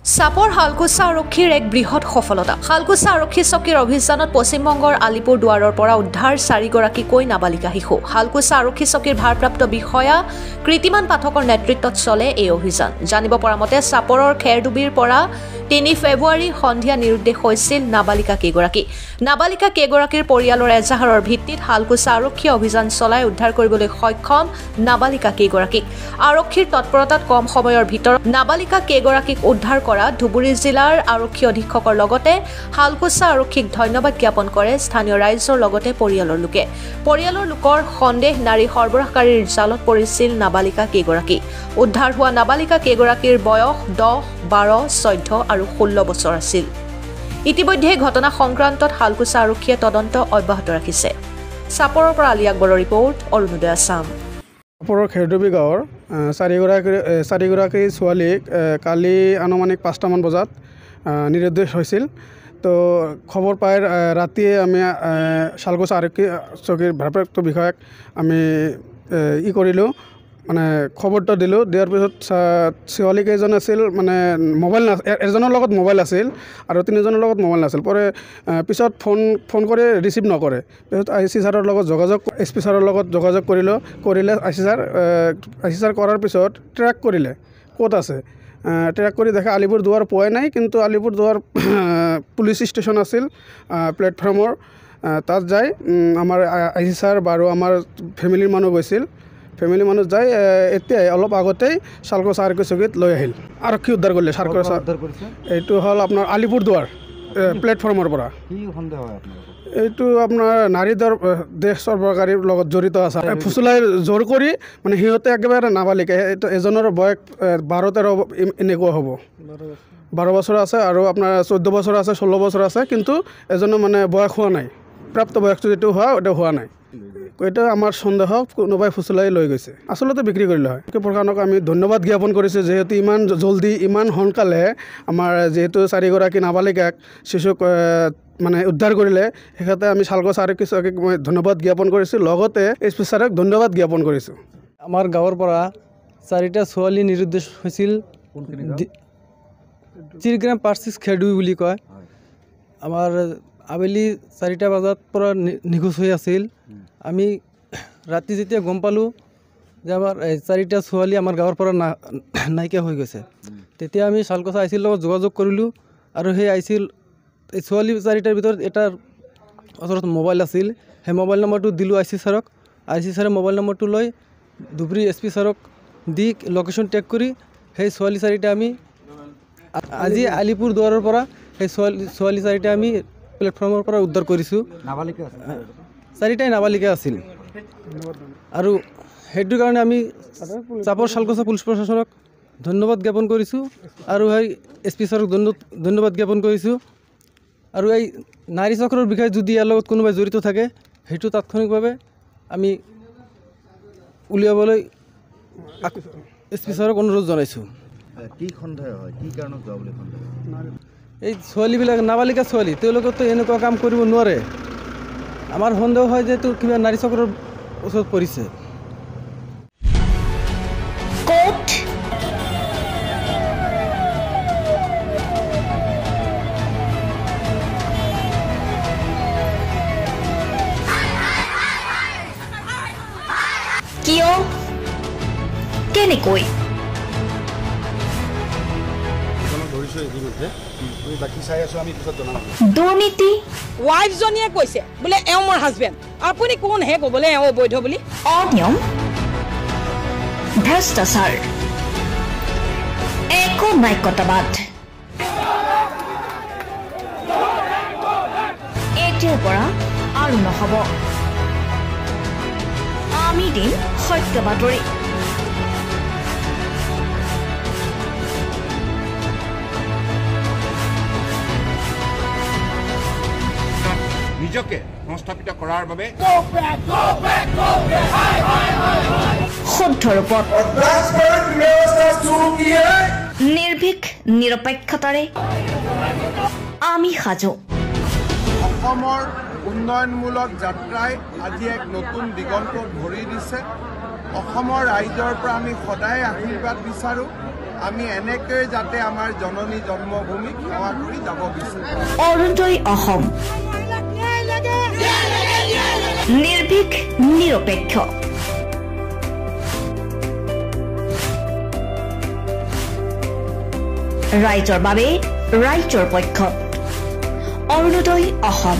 চাপৰ শালকুচা আৰক্ষীৰ এক বৃহৎ সফলতা। শালকুচা আৰক্ষী চকীৰ অভিযানত পশ্চিমবংগৰ আলিপুৰ দুৱাৰৰ পৰা উদ্ধাৰ 4গৰাকীকৈ নাবালিকা শিশু। শালকুচা আৰক্ষী চকীৰ ভাৰপ্ৰাপ্ত বিষয়া কৃতিমান পাঠকৰ নেতৃত্বত চলে এই অভিযান। জানিব পৰা মতে চাপৰৰ খেৰডুবিৰ পৰা 3 ফেব্ৰুৱাৰী সন্ধিয়া নিৰুদ্দেশ হৈছিল নাবালিকা কেইগৰাকী। নাবালিকা কেইগৰাকীৰ পৰিয়ালৰ এজাহাৰৰ ভিত্তিত শালকুচা আৰক্ষীয়ে অভিযান চলাই উদ্ধাৰ কৰিবলৈ সক্ষম নাবালিকা কেইগৰাকীক। আৰক্ষীৰ তৎপৰতাত কম সময়ৰ ভিতৰত নাবালিকা কেইগৰাকীক উদ্ধাৰ কৰা ধুবুৰী জিলাৰ আৰক্ষী অধীক্ষকৰ লগতে শালকুচা আৰক্ষীক ধন্যবাদ জ্ঞাপন কৰে স্থানীয় ৰাইজৰ লগতে পৰিয়ালৰ লোকে। পৰিয়ালৰ লোকৰ সন্দেহ নাৰী সৰবৰাহকাৰীৰ জালত পৰিছিল নাবালিকা কেইগৰাকী। উদ্ধাৰ হোৱা নাবালিকা কেইগৰাকীৰ বয়স 10, 12, 14 আৰু 16 বছৰ আছিল। ইতিমধ্যে ঘটনা সংক্ৰান্তত শালকুচা আৰক্ষীয়ে তদন্ত অব্যাহত ৰাখিছে। চাপৰৰ পৰা আলী আকবৰৰ ৰিপৰ্ট, অৰুণোদয় আছাম। চাপৰৰ খেৰডুবি গাঁৱৰ 4গৰাকী ছোৱালীক কালি আনুমানিক 5টামান বজাত নিৰুদ্দেশ হৈছিল। তো খবৰ পাই ৰাতিয়ে আমি শালকুচা আৰক্ষী চকীৰ ভাৰপ্ৰাপ্ত বিষয়াক আমি কৰিলোঁ, মানে খবৰটো দিলোঁ। দিয়াৰ পিছত ছোৱালীকেইজন আছিল, মানে মোবাইল এজনৰ লগত মোবাইল আছিল আৰু 3জনৰ লগত মোবাইল নাছিল। পিছত ফোন কৰি ৰিচিভ নকৰে। পিছত IC ছাৰৰ লগত SP ছাৰৰ লগত যোগাযোগ কৰিলে IC ছাৰ কৰাৰ পিছত ট্ৰেক কৰিলে ক'ত আছে। ট্ৰেক কৰি দেখে আলিপুৰ দুৱাৰ পোৱাই নাই, কিন্তু আলিপুৰ দুৱাৰ পুলিচ ষ্টেচন আছিল প্লেটফৰ্মৰ, তাত যাই আমাৰ IC ছাৰ বাৰু আমাৰ ফেমিলিৰ মানুহ গৈছিল। ফেমিলি মানুহ যাই এতিয়াই অলপ আগতেই শালকুচা আৰক্ষী চকীত লৈ আহিল। আৰক্ষী উদ্ধাৰ কৰিলে। শালকুচা এইটো হ'ল আপোনাৰ আলিপুৰ দুৱাৰ প্লেটফৰ্মৰ পৰা। এইটো আপোনাৰ নাৰী দেশ সৰবৰাহকাৰীৰ লগত জড়িত আছে। ফুচুলাই জোৰ কৰি মানে সিহঁতে একেবাৰে নাবালিকা, এইটো এজনৰ বয়স 12-13 এনেকুৱা হ'ব। 12 বছৰ আছে আৰু আপোনাৰ 14 বছৰ আছে, 16 বছৰ আছে, কিন্তু এজনৰ মানে বয়স হোৱা নাই। প্ৰাপ্ত বয়সটো যিটো এইটো হোৱা নাই। এইটো আমাৰ সন্দেহ কোনোবাই ফুচুলাই লৈ গৈছে, আচলতে বিক্ৰী কৰিলে হয়। প্ৰশাসনক আমি ধন্যবাদ জ্ঞাপন কৰিছোঁ, যিহেতু ইমান জলদি ইমান সোনকালে আমাৰ যিহেতু 4গৰাকী নাবালিকাক শিশুক মানে উদ্ধাৰ কৰিলে, সেইক্ষেত্ৰে আমি শালকুচা আৰক্ষী চকীক মই ধন্যবাদ জ্ঞাপন কৰিছোঁ, লগতে SP ছাৰক ধন্যবাদ জ্ঞাপন কৰিছোঁ। আমাৰ গাঁৱৰ পৰা 4টা ছোৱালী নিৰুদ্দেশ হৈছিল। চিৰগ্ৰাম পাৰ্চিছ খেৰডুবি বুলি কয়। আমাৰ আবেলি 4টা বজাত পৰা নিখোজ হৈ আছিল। আমি ৰাতি যেতিয়া গম পালোঁ যে আমাৰ 4টা ছোৱালী আমাৰ গাঁৱৰ পৰা নাইকিয়া হৈ গৈছে, তেতিয়া আমি শালকুচা ICৰ লগত যোগাযোগ কৰিলোঁ আৰু সেই এই ছোৱালী 4টাৰ ভিতৰত এটাৰ ওচৰত মোবাইল আছিল। সেই মোবাইল নম্বৰটো দিলোঁ IC ছাৰক। IC ছাৰে মোবাইল নম্বৰটো লৈ ধুবুৰী SP ছাৰক দি লোকেশ্যন ট্ৰেক কৰি সেই ছোৱালী 4টা আমি আজি আলিপুৰ দুৱাৰৰ পৰা সেই ছোৱালী 4টা আমি প্লেটফৰ্মৰ পৰা উদ্ধাৰ কৰিছোঁ। 4টাই নাবালিকা আছিল আৰু সেইটোৰ কাৰণে আমি চাপৰ শালকুচা পুলিচ প্ৰশাসনক ধন্যবাদ জ্ঞাপন কৰিছোঁ আৰু সেই SP ছাৰক ধন্যবাদ জ্ঞাপন কৰিছোঁ। আৰু এই নাৰী চক্ৰৰ বিষয়ে যদি ইয়াৰ লগত কোনোবাই জড়িত থাকে, সেইটো তাৎক্ষণিকভাৱে আমি উলিয়াবলৈ SP ছাৰক অনুৰোধ জনাইছোঁ। কি সন্দেহ হয়, কি কাৰণত যোৱা বুলি সন্দেহ? এই ছোৱালীবিলাক নাবালিকা ছোৱালী, তেওঁলোকেতো এনেকুৱা কাম কৰিব নোৱাৰে। আমাৰ সন্দেহ হয় যে তোৰ কিবা নাৰী চক্ৰৰ ওচৰত পৰিছে। কিয় কেনেকৈ দুৰ্নীতি? ৱাইফজনীয়ে কৈছে বোলে এওঁ মোৰ হাজবেণ্ড, আপুনি কোন হে ক'বলে এওঁ অবৈধ বুলি? অনিয়ম, ভ্ৰষ্টাচাৰ, একনায়কতাবাদ। এতিয়াৰ পৰা আৰু নহ'ব। আমি দিম সত্য বাতৰি। নিজকে সংস্থাপিত কৰাৰ বাবে শুদ্ধ ৰূপত নিৰ্ভীক নিৰপেক্ষতাৰে আমি সাজু। অসমৰ উন্নয়নমূলক যাত্ৰাই আজি এক নতুন দিগন্ত ভৰি দিছে। অসমৰ ৰাইজৰ পৰা আমি সদায় আশীৰ্বাদ বিচাৰোঁ আমি এনেকৈ যাতে আমাৰ জননী জন্মভূমিক সেৱা কৰি যাব বিচাৰোঁ। অৰুণোদয় অসম নিৰ্ভীক নিৰপেক্ষ ৰাইজৰ বাবে ৰাইজৰ পক্ষত অৰুণোদয় অসম